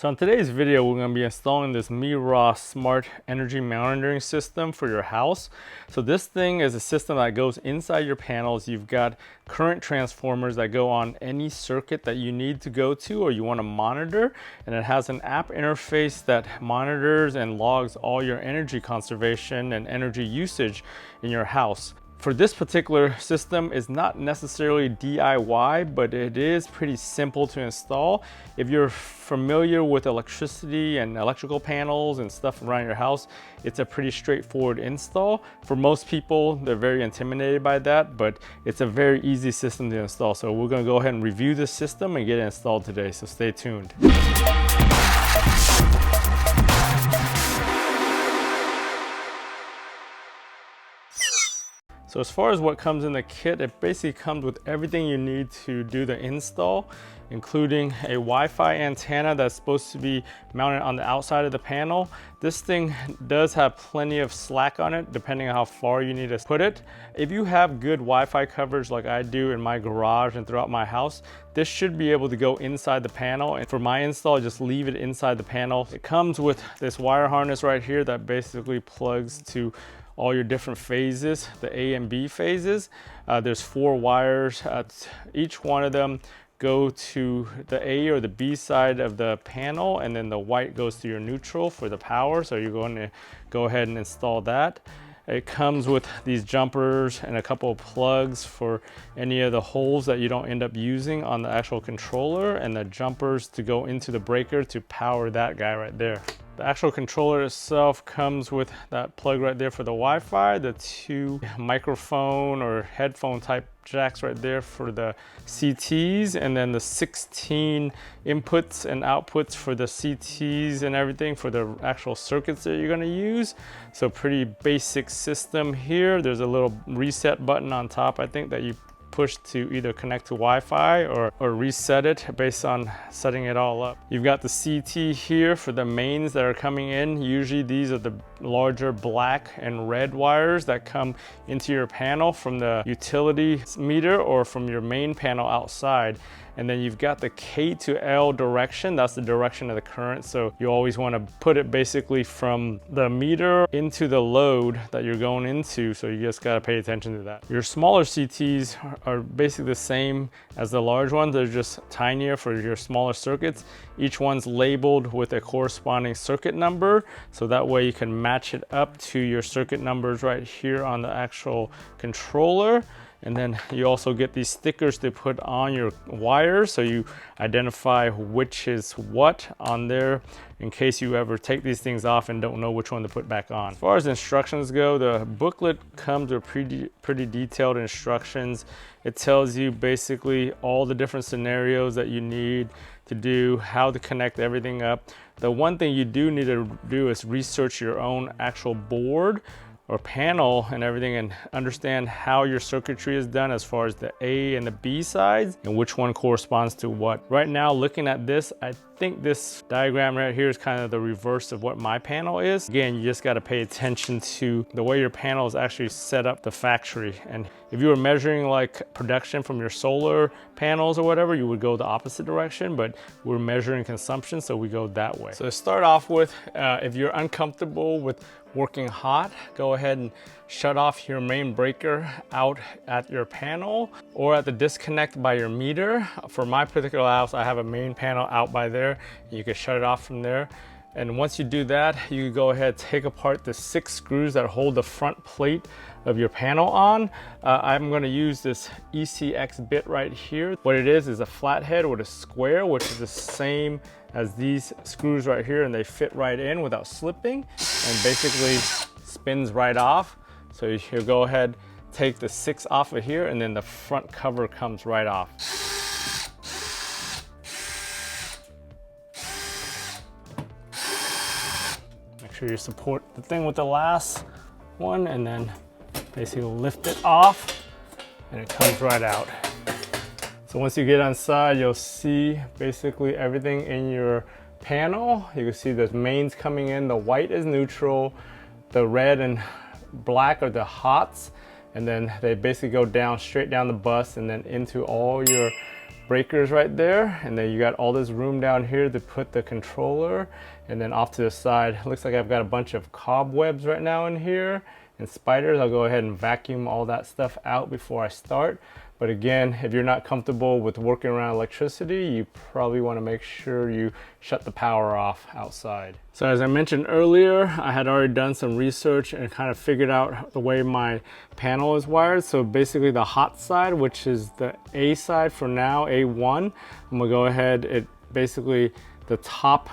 So in today's video, we're going to be installing this Meross smart energy monitoring system for your house. So this thing is a system that goes inside your panels. You've got current transformers that go on any circuit that you need to go to or you want to monitor. And it has an app interface that monitors and logs all your energy conservation and energy usage in your house. For this particular system, it's not necessarily DIY, but it is pretty simple to install. If you're familiar with electricity and electrical panels and stuff around your house, it's a pretty straightforward install. For most people, they're very intimidated by that, but it's a very easy system to install. So we're gonna go ahead and review this system and get it installed today, so stay tuned. So as far as what comes in the kit, it basically comes with everything you need to do the install, including a Wi-Fi antenna that's supposed to be mounted on the outside of the panel. This thing does have plenty of slack on it, depending on how far you need to put it. If you have good Wi-Fi coverage like I do in my garage and throughout my house, this should be able to go inside the panel. And for my install, just leave it inside the panel. It comes with this wire harness right here that basically plugs to all your different phases, the A and B phases. There's 4 wires. Each one of them go to the A or the B side of the panel, and then the white goes to your neutral for the power. So you're going to go ahead and install that. It comes with these jumpers and a couple of plugs for any of the holes that you don't end up using on the actual controller, and the jumpers to go into the breaker to power that guy right there. The actual controller itself comes with that plug right there for the Wi-Fi, the 2 microphone or headphone type jacks right there for the CTs, and then the 16 inputs and outputs for the CTs and everything for the actual circuits that you're going to use. So pretty basic system here. There's a little reset button on top, I think, that you push to either connect to Wi-Fi or reset it based on setting it all up. You've got the CT here for the mains that are coming in. Usually these are the larger black and red wires that come into your panel from the utility meter or from your main panel outside. And then you've got the K to L direction. That's the direction of the current. So you always want to put it basically from the meter into the load that you're going into. So you just got to pay attention to that. Your smaller CTs are basically the same as the large ones. They're just tinier for your smaller circuits. Each one's labeled with a corresponding circuit number. So that way you can match it up to your circuit numbers right here on the actual controller. And then you also get these stickers to put on your wires so you identify which is what on there in case you ever take these things off and don't know which one to put back on. As far as instructions go, the booklet comes with pretty detailed instructions. It tells you basically all the different scenarios that you need to do, how to connect everything up. The one thing you do need to do is research your own actual board or panel and everything, and understand how your circuitry is done as far as the A and the B sides and which one corresponds to what. Right now, looking at this, I think this diagram right here is kind of the reverse of what my panel is. Again, you just got to pay attention to the way your panel is actually set up the factory. And if you were measuring like production from your solar panels or whatever, you would go the opposite direction, but we're measuring consumption, so we go that way. So to start off with, if you're uncomfortable with working hot, go ahead and shut off your main breaker out at your panel or at the disconnect by your meter. For my particular house, I have a main panel out by there. You can shut it off from there. And once you do that, you can go ahead, take apart the 6 screws that hold the front plate of your panel on. I'm going to use this ECX bit right here. What it is a flathead with a square, which is the same as these screws right here, and they fit right in without slipping and basically spins right off. So you go ahead, take the 6 off of here, and then the front cover comes right off. Make sure you support the thing with the last one, and then basically lift it off, and it comes right out. So once you get inside, you'll see basically everything in your panel. You can see the mains coming in. The white is neutral, the red and black are the hots, and then they basically go down straight down the bus and then into all your breakers right there, and then you got all this room down here to put the controller. And then off to the side, looks like I've got a bunch of cobwebs right now in here and spiders. I'll go ahead and vacuum all that stuff out before I start. But again, if you're not comfortable with working around electricity, you probably want to make sure you shut the power off outside. So as I mentioned earlier, I had already done some research and kind of figured out the way my panel is wired. So basically the hot side, which is the A side for now, A1, I'm gonna go ahead, it basically the top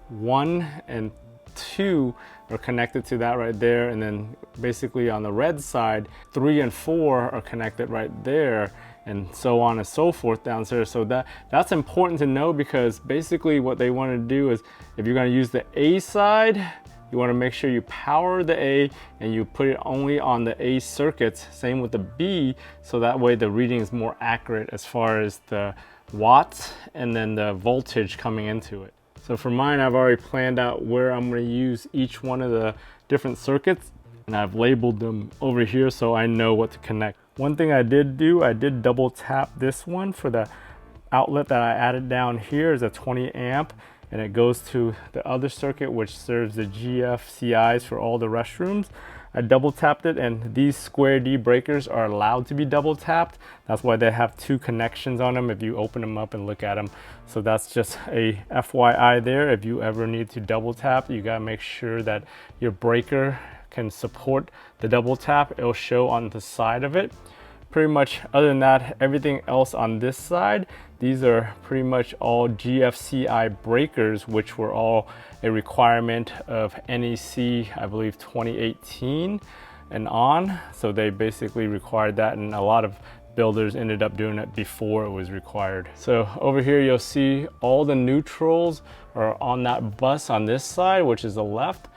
1 and 2 are connected to that right there, and then basically on the red side 3 and 4 are connected right there, and so on and so forth downstairs. So that's important to know, because basically what they want to do is, if you're going to use the A side, you want to make sure you power the A and you put it only on the A circuits. Same with the B, so that way the reading is more accurate as far as the watts and then the voltage coming into it. So for mine, I've already planned out where I'm going to use each one of the different circuits, and I've labeled them over here so I know what to connect. One thing I did do, I did double tap this one for the outlet that I added down here is a 20 amp, and it goes to the other circuit which serves the GFCIs for all the restrooms. I double tapped it, and these square D breakers are allowed to be double tapped. That's why they have 2 connections on them if you open them up and look at them. So that's just a FYI there. If you ever need to double tap, you gotta make sure that your breaker can support the double tap. It'll show on the side of it. Pretty much other than that, everything else on this side, these are pretty much all GFCI breakers, which were all a requirement of NEC, I believe 2018 and on. So they basically required that, and a lot of builders ended up doing it before it was required. So over here you'll see all the neutrals are on that bus on this side, which is the left.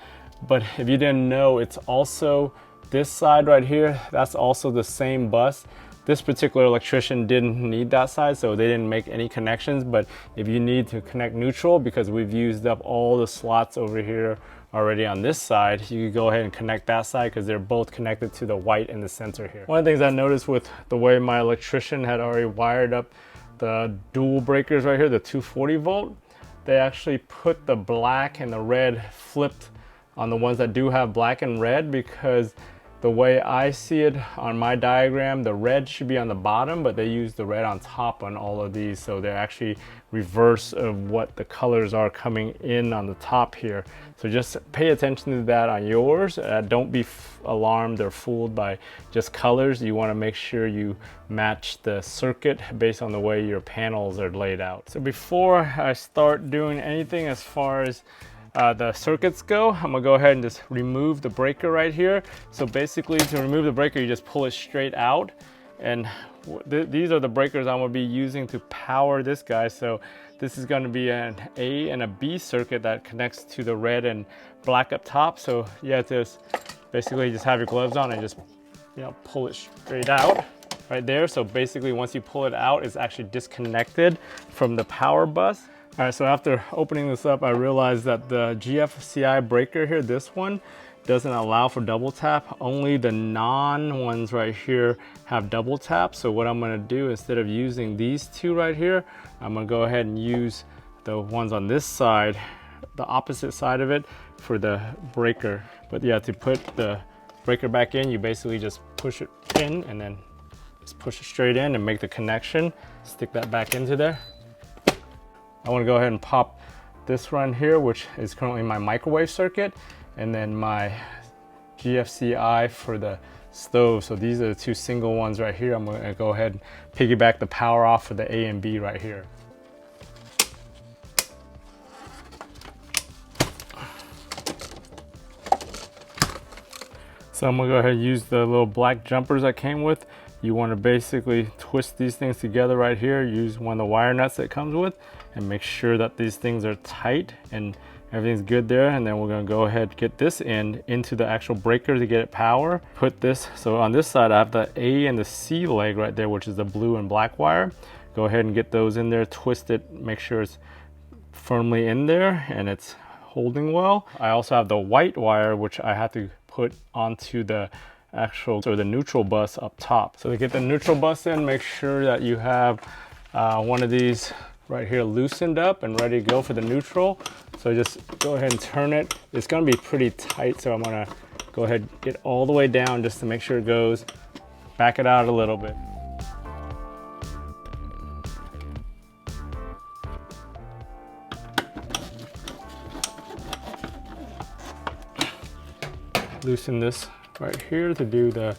But if you didn't know, it's also this side right here, that's also the same bus. This particular electrician didn't need that side, so they didn't make any connections. But if you need to connect neutral, because we've used up all the slots over here already on this side, you can go ahead and connect that side, because they're both connected to the white in the center here. One of the things I noticed with the way my electrician had already wired up the dual breakers right here, the 240 volt, they actually put the black and the red flipped on the ones that do have black and red, because the way I see it on my diagram, the red should be on the bottom, but they use the red on top on all of these. So they're actually reverse of what the colors are coming in on the top here. So just pay attention to that on yours. Don't be alarmed or fooled by just colors. You want to make sure you match the circuit based on the way your panels are laid out. So before I start doing anything as far as the circuits go, I'm gonna go ahead and just remove the breaker right here. So basically, to remove the breaker, you just pull it straight out, and these are the breakers I'm gonna be using to power this guy. So this is gonna be an A and a B circuit that connects to the red and black up top. So you have to basically just have your gloves on and just, you know, pull it straight out right there. So basically, once you pull it out, it's actually disconnected from the power bus. All right, so after opening this up, I realized that the GFCI breaker here, this one, doesn't allow for double tap. Only the non ones right here have double tap. So what I'm gonna do, instead of using these 2 right here, I'm gonna go ahead and use the ones on this side, the opposite side of it, for the breaker. But yeah, to put the breaker back in, you basically just push it in and then just push it straight in and make the connection. Stick that back into there. I want to go ahead and pop this one here, which is currently my microwave circuit, and then my GFCI for the stove. So these are the 2 single ones right here. I'm going to go ahead and piggyback the power off for the A and B right here. So I'm going to go ahead and use the little black jumpers I came with. You want to basically twist these things together right here. Use one of the wire nuts that comes with, and make sure that these things are tight and everything's good there. And then we're going to go ahead and get this end into the actual breaker to get it power. Put this, so on this side I have the A and the C leg right there, which is the blue and black wire. Go ahead and get those in there, twist it, make sure it's firmly in there and it's holding well. I also have the white wire, which I have to put onto the actual, so the neutral bus up top. So to get the neutral bus in, make sure that you have one of these right here loosened up and ready to go for the neutral. So just go ahead and turn it. It's gonna be pretty tight, so I'm gonna go ahead and get all the way down just to make sure it goes. Back it out a little bit. Loosen this right here to do the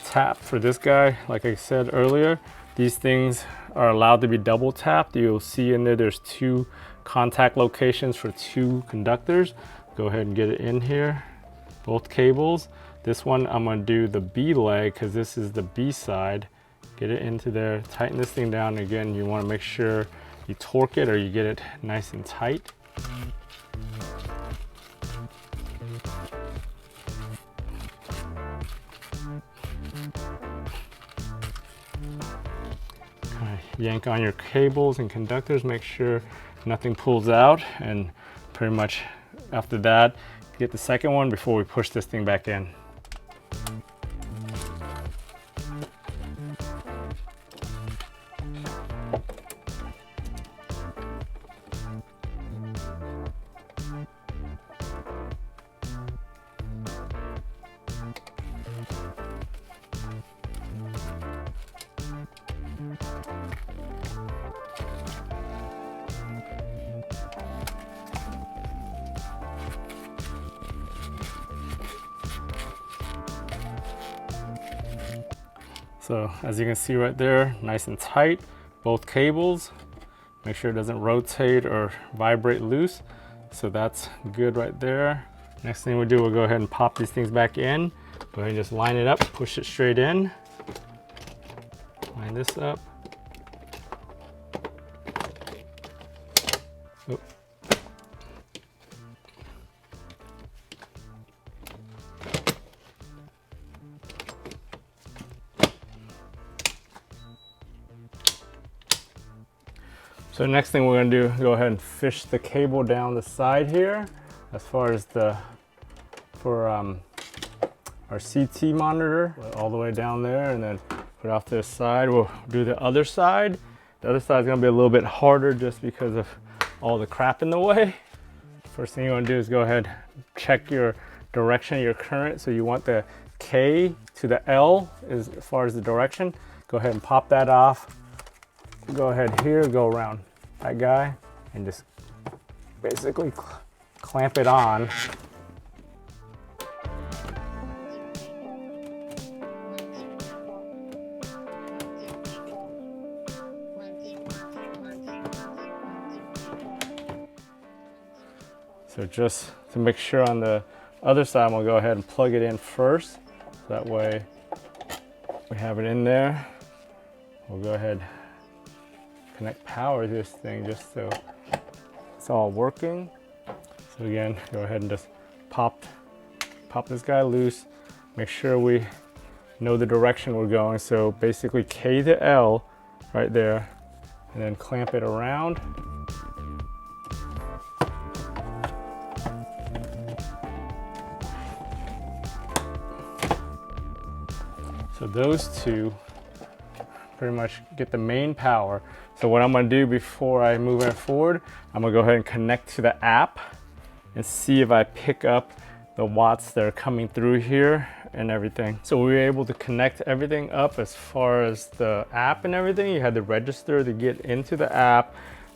tap for this guy. Like I said earlier, these things are allowed to be double tapped. You'll see in there, there's 2 contact locations for 2 conductors. Go ahead and get it in here, both cables. This one, I'm gonna do the B leg because this is the B side. Get it into there, tighten this thing down. Again, you wanna make sure you torque it or you get it nice and tight. Yank on your cables and conductors, make sure nothing pulls out, and pretty much after that, get the second one before we push this thing back in. So as you can see right there, nice and tight, both cables. Make sure it doesn't rotate or vibrate loose. So that's good right there. Next thing we do, we'll go ahead and pop these things back in. Go ahead and just line it up, push it straight in. Line this up. Oop. So next thing we're gonna do, go ahead and fish the cable down the side here, as far as for our CT monitor, all the way down there, and then put it off to the side. We'll do the other side. The other side is gonna be a little bit harder just because of all the crap in the way. First thing you wanna do is go ahead, check your direction of your current. So you want the K to the L as far as the direction. Go ahead and pop that off. Go ahead here, go around that guy, and just basically clamp it on. So just to make sure on the other side, we'll go ahead and plug it in first. So that way we have it in there. We'll go ahead, connect power to this thing just so it's all working. So again, go ahead and just pop this guy loose. Make sure we know the direction we're going. So basically K to L right there, and then clamp it around. So those two pretty much get the main power. So what I'm gonna do before I move it forward, I'm gonna go ahead and connect to the app and see if I pick up the watts that are coming through here and everything. So we were able to connect everything up as far as the app and everything. You had to register to get into the app.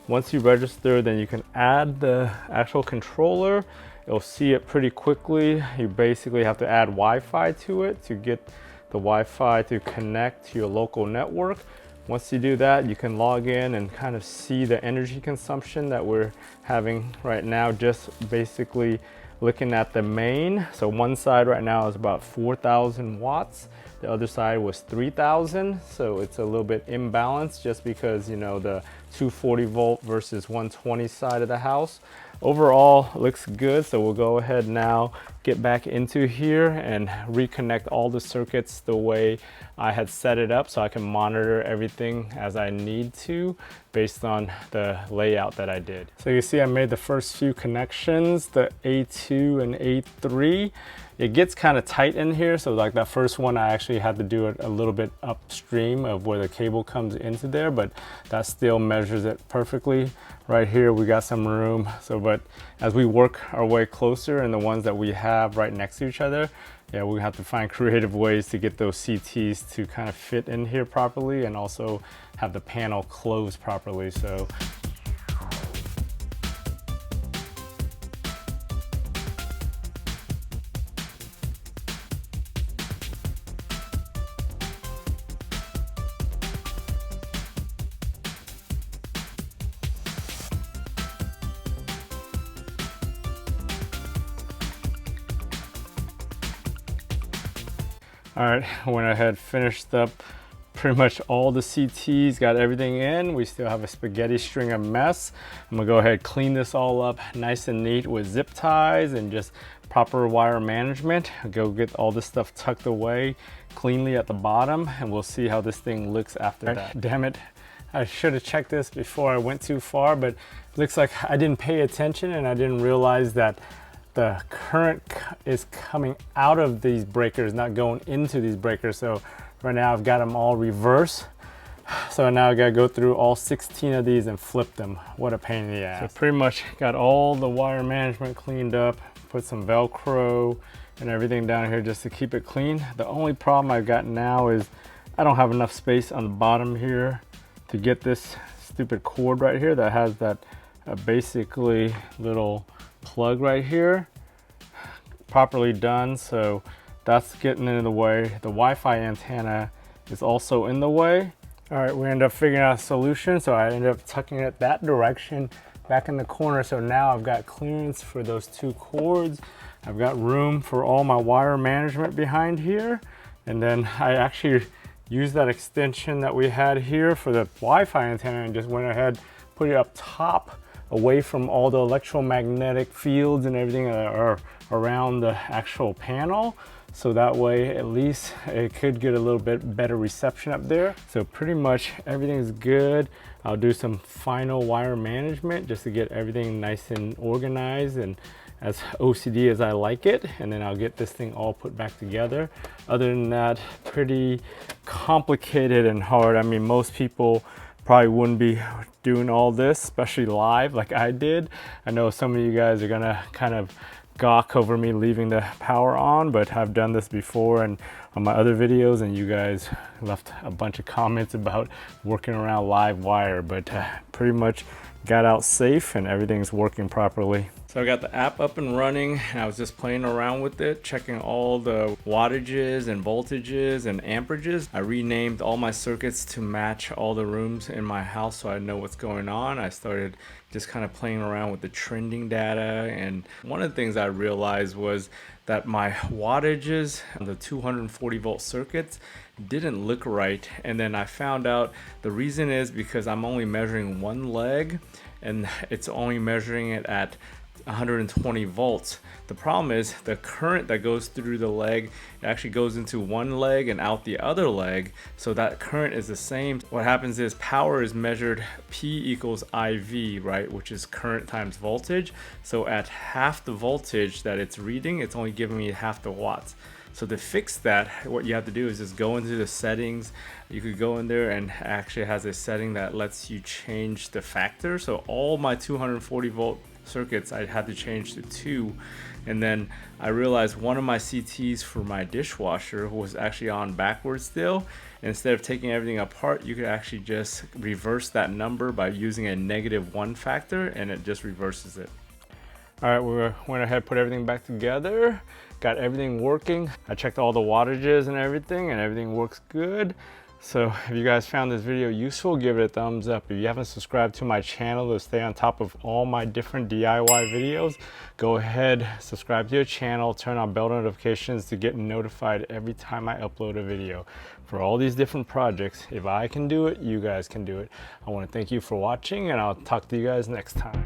Once you register, then you can add the actual controller. You'll see it pretty quickly. You basically have to add Wi-Fi to it to get the Wi-Fi to connect to your local network. Once you do that, you can log in and kind of see the energy consumption that we're having right now, just basically looking at the main. So one side right now is about 4,000 watts. The other side was 3,000. So it's a little bit imbalanced just because, you know, the 240 volt versus 120 side of the house. Overall, looks good. So we'll go ahead now, get back into here and reconnect all the circuits the way I had set it up so I can monitor everything as I need to based on the layout that I did. So you see I made the first few connections. The AT A2 and A3. It gets kind of tight in here, so like that first one I actually had to do it a little bit upstream of where the cable comes into there, but that still measures it perfectly. Right here we got some room, so but as we work our way closer and the ones that we have right next to each other, yeah, we have to find creative ways to get those CTs to kind of fit in here properly and also have the panel close properly. So all right, I went ahead, finished up pretty much all the CTs, got everything in. We still have a spaghetti string of mess. I'm gonna go ahead, clean this all up nice and neat with zip ties and just proper wire management. Go get all this stuff tucked away cleanly at the bottom, and we'll see how this thing looks after that. Damn it, I should have checked this before I went too far, but it looks like I didn't pay attention and I didn't realize that the current is coming out of these breakers, not going into these breakers. So right now I've got them all reverse. So now I gotta go through all 16 of these and flip them. What a pain in the ass. So pretty much got all the wire management cleaned up, put some Velcro and everything down here just to keep it clean. The only problem I've got now is I don't have enough space on the bottom here to get this stupid cord right here that has that basically little plug right here properly done. So that's getting in the way. The Wi-Fi antenna is also in the way. All right, we ended up figuring out a solution. So I ended up tucking it that direction back in the corner. So now I've got clearance for those two cords. I've got room for all my wire management behind here. And then I actually used that extension that we had here for the Wi-Fi antenna and just went ahead, put it up top away from all the electromagnetic fields and everything that are around the actual panel. So that way at least it could get a little bit better reception up there. So pretty much everything's good. I'll do some final wire management just to get everything nice and organized and as OCD as I like it, and then I'll get this thing all put back together. Other than that, pretty complicated and hard. I mean, most people probably wouldn't be doing all this, especially live like I did. I know some of you guys are gonna kind of gawk over me leaving the power on, but I've done this before and on my other videos, and you guys left a bunch of comments about working around live wire, but pretty much got out safe and everything's working properly. So I got the app up and running and I was just playing around with it, checking all the wattages and voltages and amperages. I renamed all my circuits to match all the rooms in my house so I know what's going on. I started just kind of playing around with the trending data, and one of the things I realized was that my wattages on the 240 volt circuits didn't look right. And then I found out the reason is because I'm only measuring one leg and it's only measuring it at 120 volts. The problem is the current that goes through the leg, it actually goes into one leg and out the other leg, so that current is the same. What happens is power is measured P equals IV, right, which is current times voltage. So at half the voltage that it's reading, it's only giving me half the watts. So to fix that, what you have to do is just go into the settings. You could go in there and actually has a setting that lets you change the factor. So all my 240 volt circuits I had to change to 2, and then I realized one of my CTs for my dishwasher was actually on backwards still. Instead of taking everything apart, you could actually just reverse that number by using a -1 factor, and it just reverses it. All right, we went ahead, put everything back together, got everything working. I checked all the wattages and everything works good. So if you guys found this video useful, give it a thumbs up. If you haven't subscribed to my channel to stay on top of all my different DIY videos, go ahead, subscribe to your channel, turn on bell notifications to get notified every time I upload a video. For all these different projects, if I can do it, you guys can do it. I want to thank you for watching, and I'll talk to you guys next time.